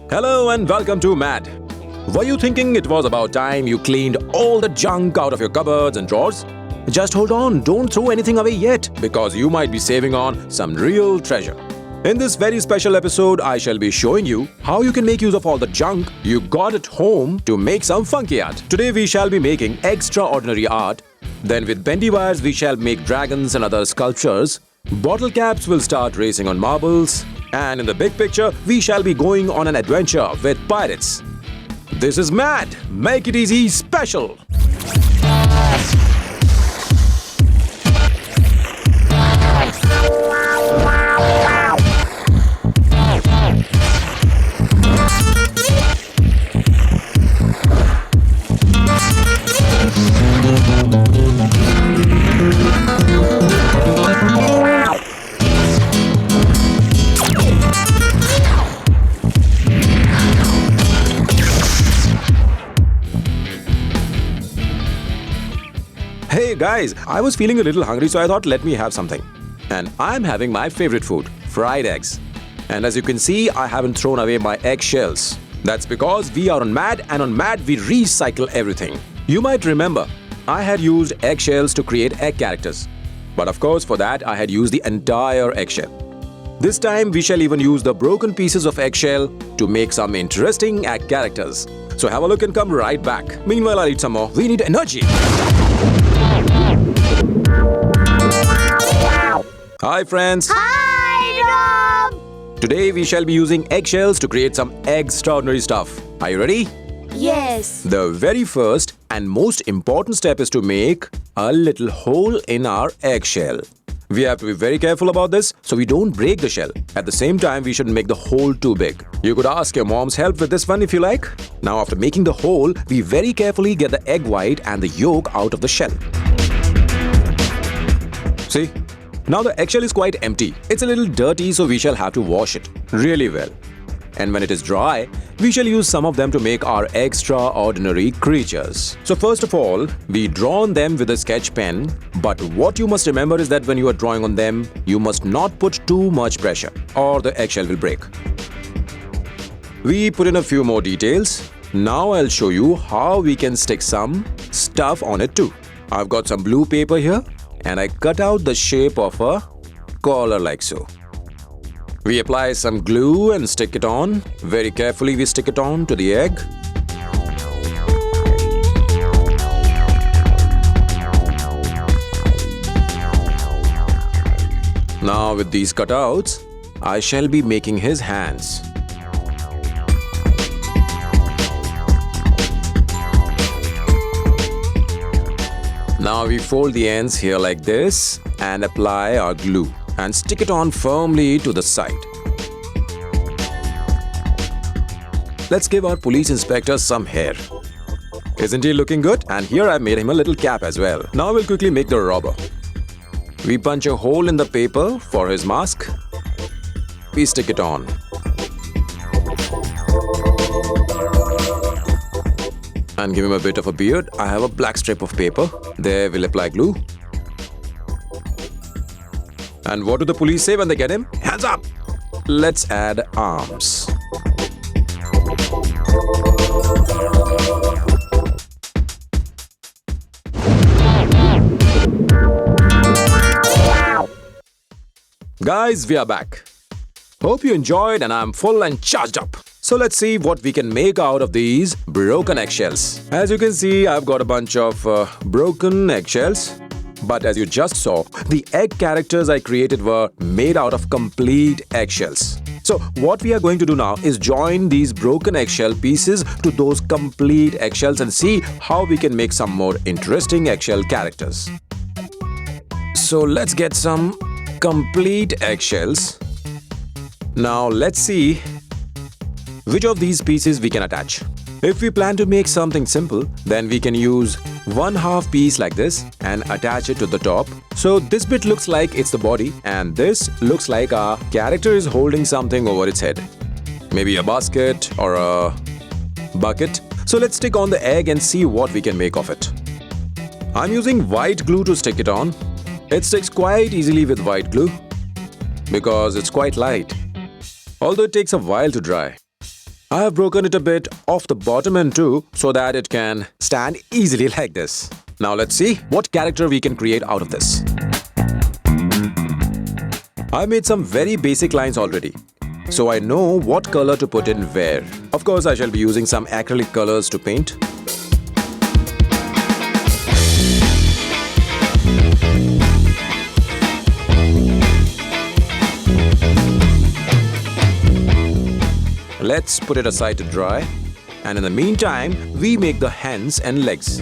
Hello and welcome to M.A.D. Were you thinking it was about time you cleaned all the junk out of your cupboards and drawers? Just hold on, don't throw anything away yet, because you might be saving on some real treasure. In this very special episode, I shall be showing you how you can make use of all the junk you got at home to make some funky art. Today we shall be making extraordinary art. Then with bendy wires we shall make dragons and other sculptures. Bottle caps will start racing on marbles. And in the big picture, we shall be going on an adventure with pirates. This is M.A.D. Make it easy special. Hey guys, I was feeling a little hungry, so I thought let me have something. And I'm having my favorite food, fried eggs. And as you can see, I haven't thrown away my eggshells. That's because we are on M.A.D, and on M.A.D we recycle everything. You might remember, I had used eggshells to create egg characters. But of course, for that I had used the entire eggshell. This time we shall even use the broken pieces of eggshell to make some interesting egg characters. So have a look and come right back. Meanwhile, I'll eat some more. We need energy. Hi friends! Hi Rob! Today we shall be using eggshells to create some extraordinary stuff. Are you ready? Yes. The very first and most important step is to make a little hole in our eggshell. We have to be very careful about this so we don't break the shell. At the same time, we shouldn't make the hole too big. You could ask your mom's help with this one if you like. Now after making the hole, we very carefully get the egg white and the yolk out of the shell. See? Now the eggshell is quite empty. It's a little dirty, so we shall have to wash it really well. And when it is dry, we shall use some of them to make our extraordinary creatures. So first of all, we draw on them with a sketch pen. But what you must remember is that when you are drawing on them, you must not put too much pressure or the eggshell will break. We put in a few more details. Now I'll show you how we can stick some stuff on it too. I've got some blue paper here. And I cut out the shape of a collar like so. We apply some glue and stick it on. Very carefully we stick it on to the egg. Now with these cutouts, I shall be making his hands. Now we fold the ends here like this and apply our glue and stick it on firmly to the side. Let's give our police inspector some hair. Isn't he looking good? And here I made him a little cap as well. Now we'll quickly make the robber. We punch a hole in the paper for his mask. We stick it on. And give him a bit of a beard. I have a black strip of paper. There we'll apply glue. And what do the police say when they get him? Hands up! Let's add arms. Guys, we are back. Hope you enjoyed and I'm full and charged up. So let's see what we can make out of these broken eggshells. As you can see, I've got a bunch of broken eggshells. But as you just saw, the egg characters I created were made out of complete eggshells. So what we are going to do now is join these broken eggshell pieces to those complete eggshells and see how we can make some more interesting eggshell characters. So let's get some complete eggshells. Now let's see which of these pieces we can attach. If we plan to make something simple, then we can use 1/2 piece like this and attach it to the top. So this bit looks like it's the body and this looks like our character is holding something over its head. Maybe a basket or a bucket. So let's stick on the egg and see what we can make of it. I'm using white glue to stick it on. It sticks quite easily with white glue because it's quite light, although it takes a while to dry. I have broken it a bit off the bottom end too so that it can stand easily like this. Now let's see what character we can create out of this. I made some very basic lines already, so I know what color to put in where. Of course, I shall be using some acrylic colors to paint. Let's put it aside to dry, and in the meantime, we make the hands and legs.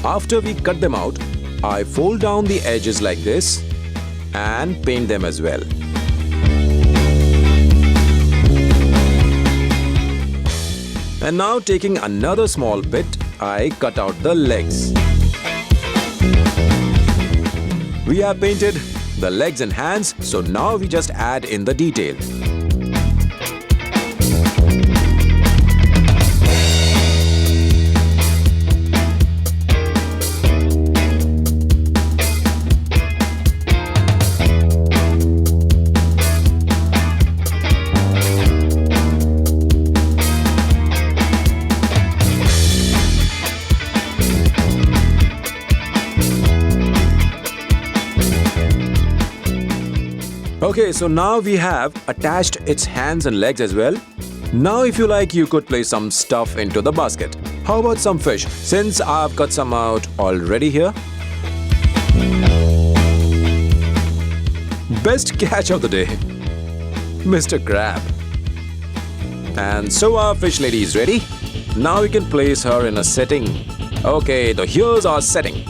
After we cut them out, I fold down the edges like this and paint them as well. And now taking another small bit, I cut out the legs. We have painted the legs and hands, so now we just add in the detail. Okay, so now we have attached its hands and legs as well. Now if you like, you could place some stuff into the basket. How about some fish, since I've cut some out already here? Best catch of the day, Mr. Crab. And so our fish lady is ready. Now we can place her in a setting. Okay, so here's our setting.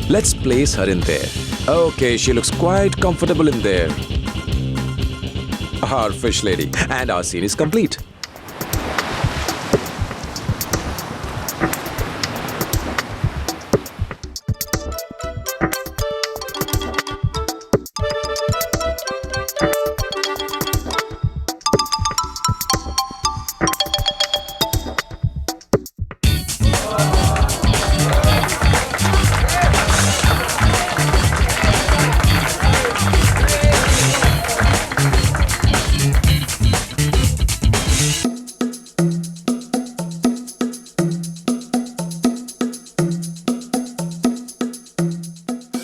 Let's place her in there. Okay, she looks quite comfortable in there. Our fish lady. And our scene is complete.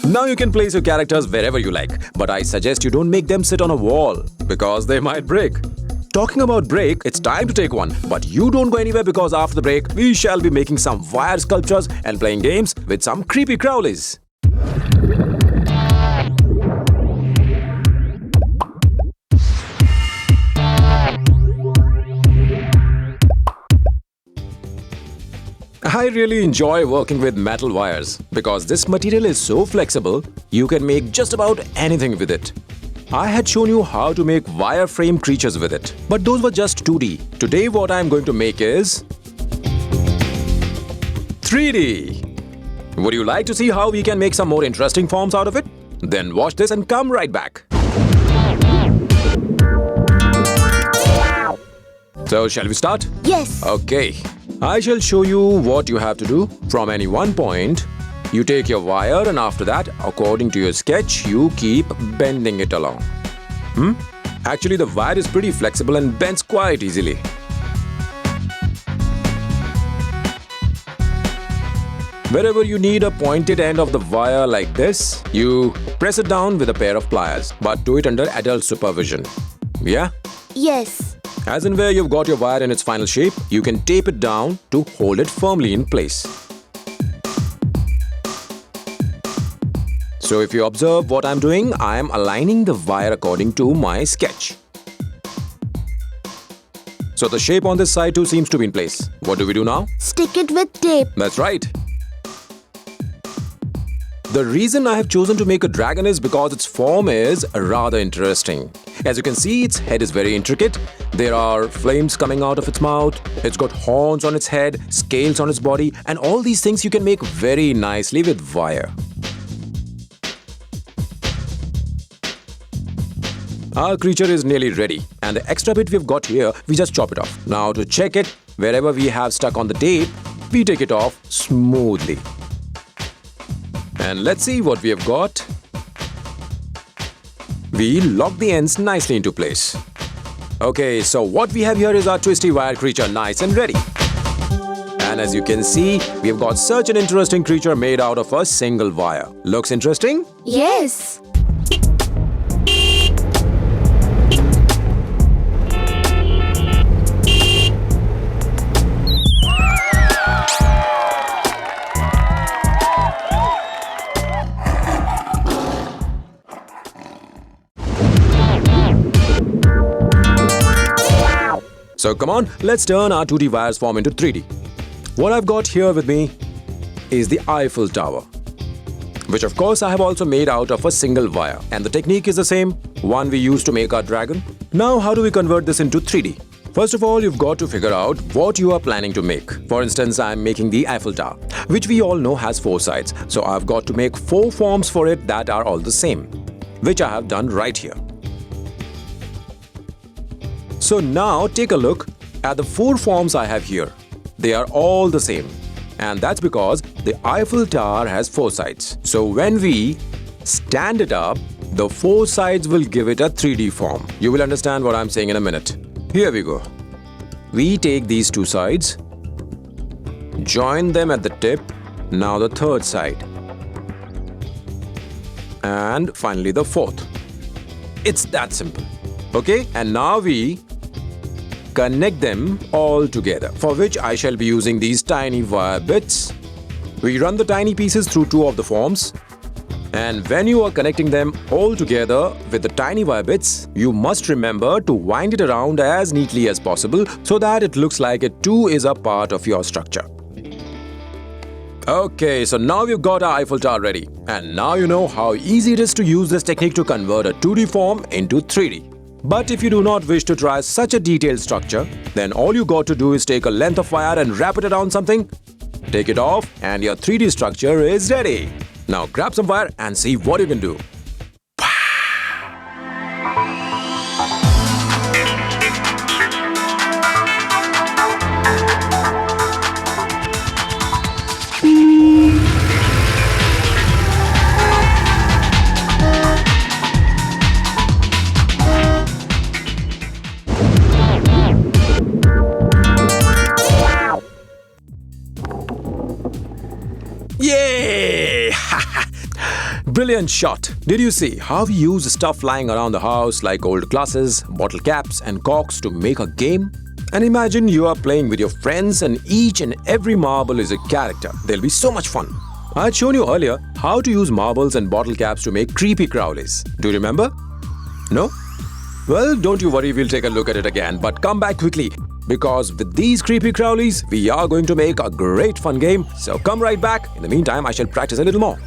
Now you can place your characters wherever you like, but I suggest you don't make them sit on a wall because they might break. Talking about break, it's time to take one, but you don't go anywhere because after the break, we shall be making some wire sculptures and playing games with some creepy crawlies. I really enjoy working with metal wires because this material is so flexible, you can make just about anything with it. I had shown you how to make wireframe creatures with it, but those were just 2D. Today what I am going to make is 3D. Would you like to see how we can make some more interesting forms out of it? Then watch this and come right back. So shall we start? Yes. Okay. I shall show you what you have to do. From any one point, you take your wire and after that, according to your sketch, you keep bending it along. Actually, the wire is pretty flexible and bends quite easily. Wherever you need a pointed end of the wire like this, you press it down with a pair of pliers, but do it under adult supervision. Yeah? Yes. As in where you've got your wire in its final shape, you can tape it down to hold it firmly in place. So if you observe what I'm doing, I am aligning the wire according to my sketch. So the shape on this side too seems to be in place. What do we do now? Stick it with tape. That's right. The reason I have chosen to make a dragon is because its form is rather interesting. As you can see, its head is very intricate. There are flames coming out of its mouth. It's got horns on its head, scales on its body, and all these things you can make very nicely with wire. Our creature is nearly ready, and the extra bit we've got here, we just chop it off. Now to check it, wherever we have stuck on the tape, we take it off smoothly. And let's see what we have got. We lock the ends nicely into place. Okay, so what we have here is our twisty wire creature, nice and ready. And as you can see, we have got such an interesting creature made out of a single wire. Looks interesting? Yes. So come on, let's turn our 2D wires form into 3D. What I've got here with me is the Eiffel Tower, which of course I have also made out of a single wire. And the technique is the same, one we used to make our dragon. Now how do we convert this into 3D? First of all, you've got to figure out what you are planning to make. For instance, I'm making the Eiffel Tower, which we all know has 4 sides. So I've got to make 4 forms for it that are all the same, which I have done right here. So now take a look at the 4 forms I have here. They are all the same. And that's because the Eiffel Tower has 4 sides. So when we stand it up, the 4 sides will give it a 3D form. You will understand what I'm saying in a minute. Here we go. We take these 2 sides, join them at the tip, now the 3rd side, and finally the 4th. It's that simple. Okay, and now we connect them all together, for which I shall be using these tiny wire bits. We run the tiny pieces through 2 of the forms, and when you are connecting them all together with the tiny wire bits, you must remember to wind it around as neatly as possible so that it looks like it too is a part of your structure. Okay, so now we've got our Eiffel Tower ready, and now you know how easy it is to use this technique to convert a 2D form into 3D. But if you do not wish to try such a detailed structure, then all you got to do is take a length of wire and wrap it around something, take it off, and your 3D structure is ready. Now grab some wire and see what you can do. Yay! Brilliant shot! Did you see how we use stuff lying around the house like old glasses, bottle caps and corks to make a game? And imagine you are playing with your friends and each and every marble is a character. They'll be so much fun. I had shown you earlier how to use marbles and bottle caps to make creepy crawlies. Do you remember? No? Well, don't you worry, we'll take a look at it again, but come back quickly. Because with these creepy crawlies, we are going to make a great fun game. So come right back. In the meantime, I shall practice a little more.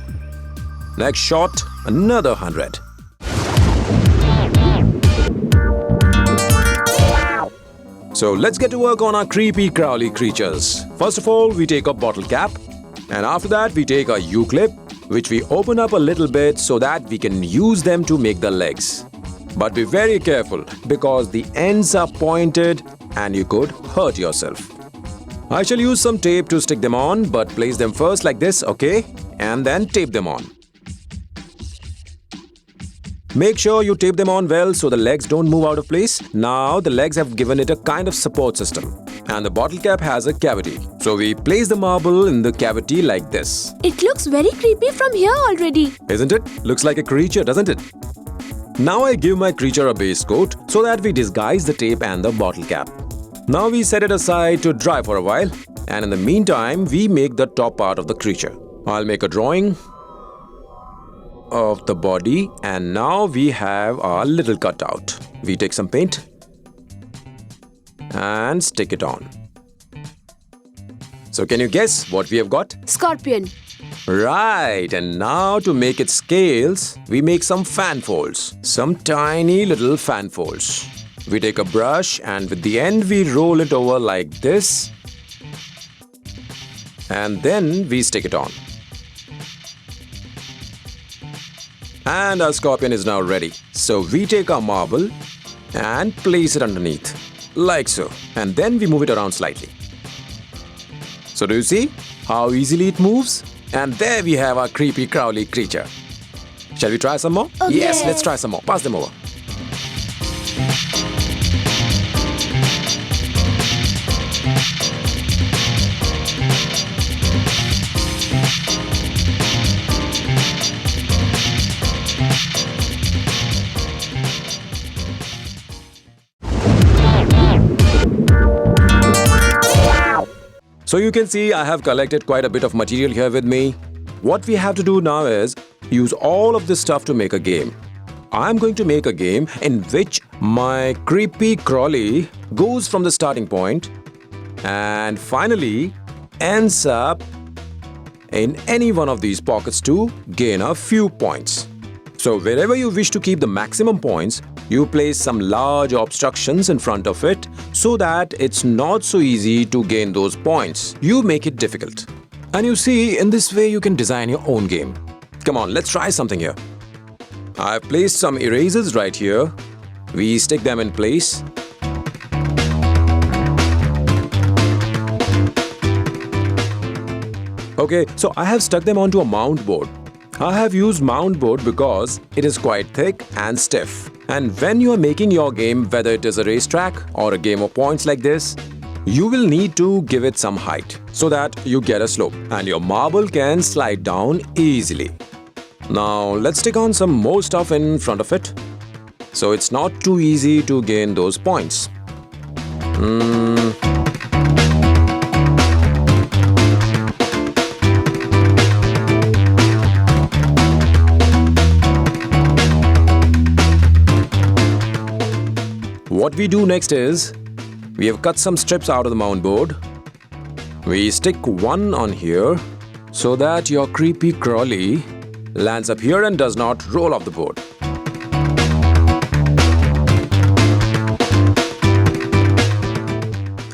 Next shot, another 100. So let's get to work on our creepy crawly creatures. First of all, we take a bottle cap. And after that, we take a U-clip, which we open up a little bit so that we can use them to make the legs. But be very careful because the ends are pointed and you could hurt yourself. I shall use some tape to stick them on, but place them first like this, okay? And then tape them on. Make sure you tape them on well so the legs don't move out of place. Now the legs have given it a kind of support system. And the bottle cap has a cavity. So we place the marble in the cavity like this. It looks very creepy from here already. Isn't it? Looks like a creature, doesn't it? Now I give my creature a base coat so that we disguise the tape and the bottle cap. Now we set it aside to dry for a while, and in the meantime we make the top part of the creature. I'll make a drawing of the body, and now we have our little cutout. We take some paint and stick it on. So can you guess what we have got? Scorpion. Right, and now to make it scales, we make some fan folds. Some tiny little fan folds. We take a brush and with the end we roll it over like this. And then we stick it on. And our scorpion is now ready. So we take our marble and place it underneath, like so. And then we move it around slightly. So do you see how easily it moves? And there we have our creepy crawly creature. Shall we try some more? Okay. Yes, let's try some more. Pass them over. So you can see I have collected quite a bit of material here with me. What we have to do now is use all of this stuff to make a game. I'm going to make a game in which my creepy crawly goes from the starting point and finally ends up in any one of these pockets to gain a few points. So wherever you wish to keep the maximum points, you place some large obstructions in front of it so that it's not so easy to gain those points. You make it difficult. And you see, in this way you can design your own game. Come on, let's try something here. I've placed some erasers right here. We stick them in place. Okay, so I have stuck them onto a mount board. I have used mount board because it is quite thick and stiff. And when you are making your game, whether it is a racetrack or a game of points like this, you will need to give it some height so that you get a slope and your marble can slide down easily. Now let's stick on some more stuff in front of it so it's not too easy to gain those points. What we do next is, we have cut some strips out of the mount board. We stick one on here so that your creepy crawly lands up here and does not roll off the board.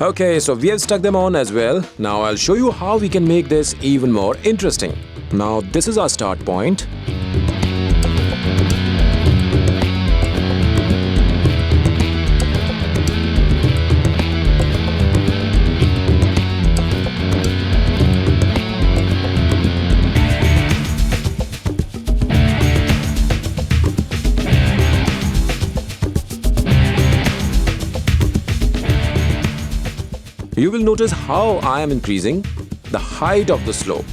Okay, so we have stuck them on as well. Now I'll show you how we can make this even more interesting. Now this is our start point. You will notice how I am increasing the height of the slope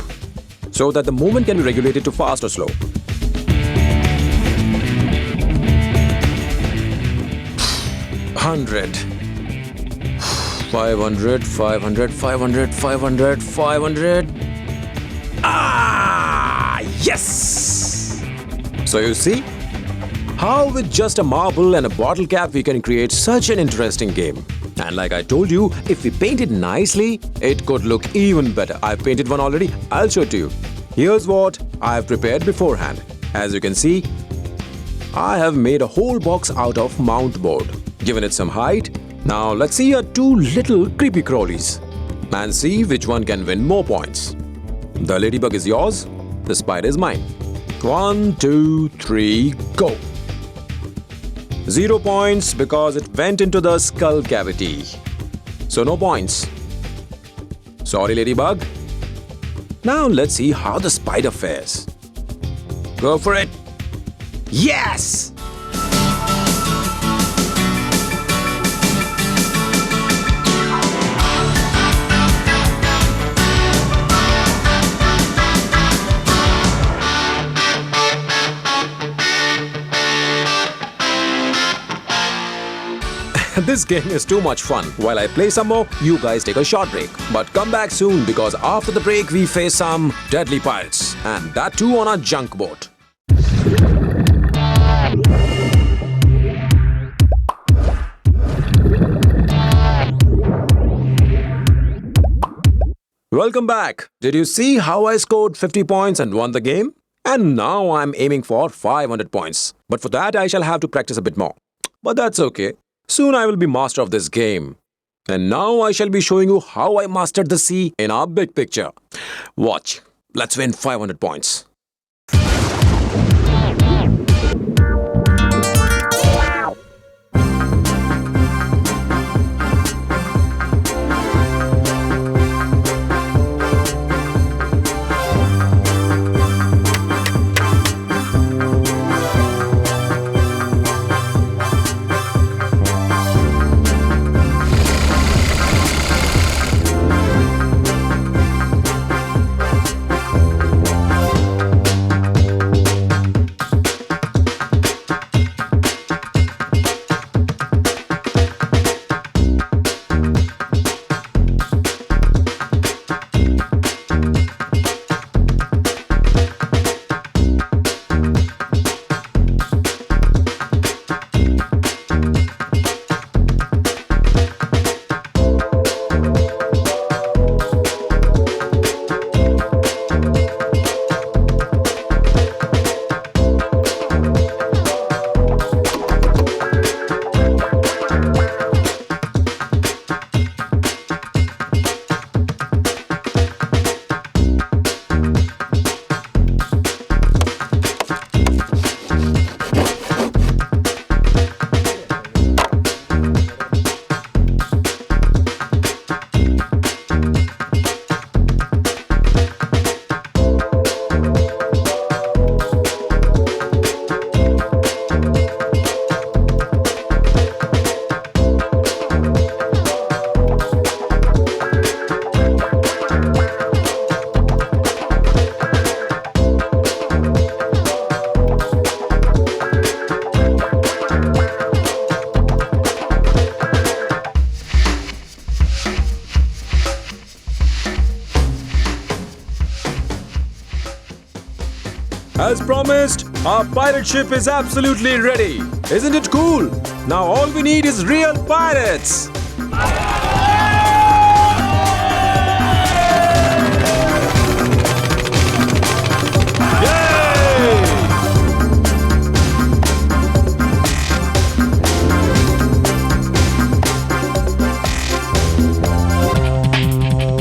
so that the movement can be regulated to fast or slow. $100, $500, $500, $500, $500, $500. Ah, yes! So you see how with just a marble and a bottle cap we can create such an interesting game. And like I told you, if we paint it nicely, it could look even better. I've painted one already. I'll show it to you. Here's what I've prepared beforehand. As you can see, I have made a whole box out of mount board, given it some height. Now let's see our two little creepy crawlies and see which one can win more points. The ladybug is yours, the spider is mine. 1, 2, 3, go! 0 points because it went into the skull cavity. So no points. Sorry, ladybug. Now let's see how the spider fares. Go for it. Yes! This game is too much fun. While I play some more, you guys take a short break. But come back soon because after the break we face some deadly pirates. And that too on a junk boat. Welcome back. Did you see how I scored 50 points and won the game? And now I'm aiming for 500 points. But for that I shall have to practice a bit more. But that's okay. Soon I will be master of this game. And now I shall be showing you how I mastered the sea in our big picture. Watch. Let's win 500 points. promised, our pirate ship is absolutely ready. Isn't it cool? Now all we need is real pirates.